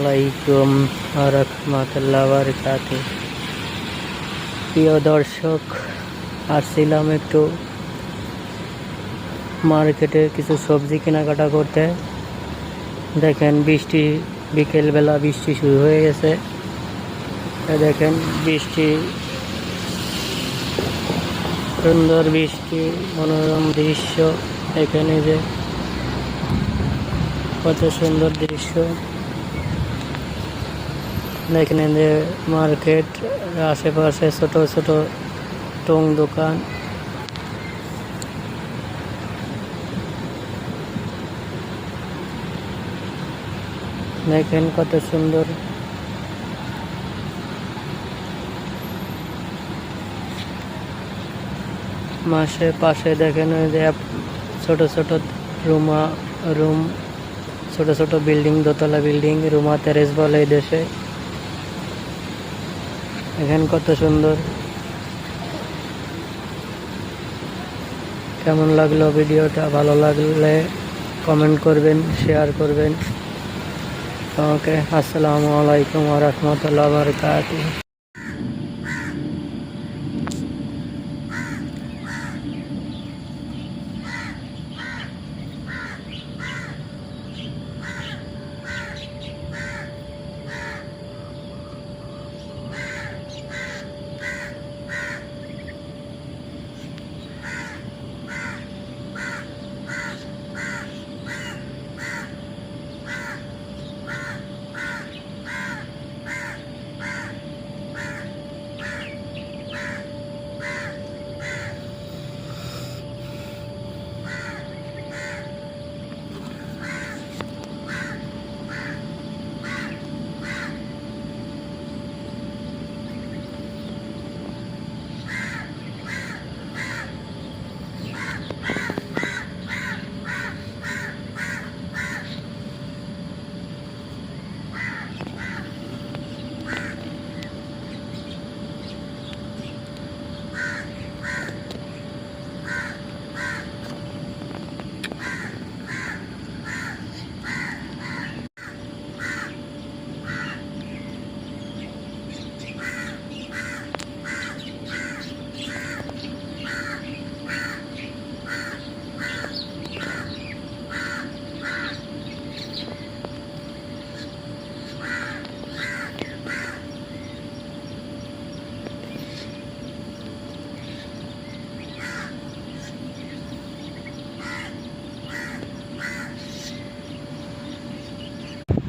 আলাইকুম ওয়া রাহমাতুল্লাহি ওয়া বারাকাতুহু। প্রিয় দর্শক, আসছিলাম একটু মার্কেটে কিছু সবজি কেনাকাটা করতে। দেখেন বৃষ্টি, বিকেলবেলা বৃষ্টি শুরু হয়ে গেছে। দেখেন বৃষ্টি, সুন্দর বৃষ্টি, মনোরম দৃশ্য। এখানে যে কত সুন্দর দৃশ্য। এখানে যে মার্কেট, আশেপাশে ছোট ছোট টং দোকান। দেখেন কত সুন্দর। মাসে পাশে দেখেন ওই যে ছোট ছোট রুম, ছোট ছোট বিল্ডিং, দোতলা বিল্ডিং, রুমা টেরেস বলে এই দেশে। এখানে কত সুন্দর। কেমন লাগলো ভিডিওটা? ভালো লাগলে কমেন্ট করবেন, শেয়ার করবেন। ওকে, আসসালামু আলাইকুম ওয়া রাহমাতুল্লাহি ওয়া বারাকাতুহু।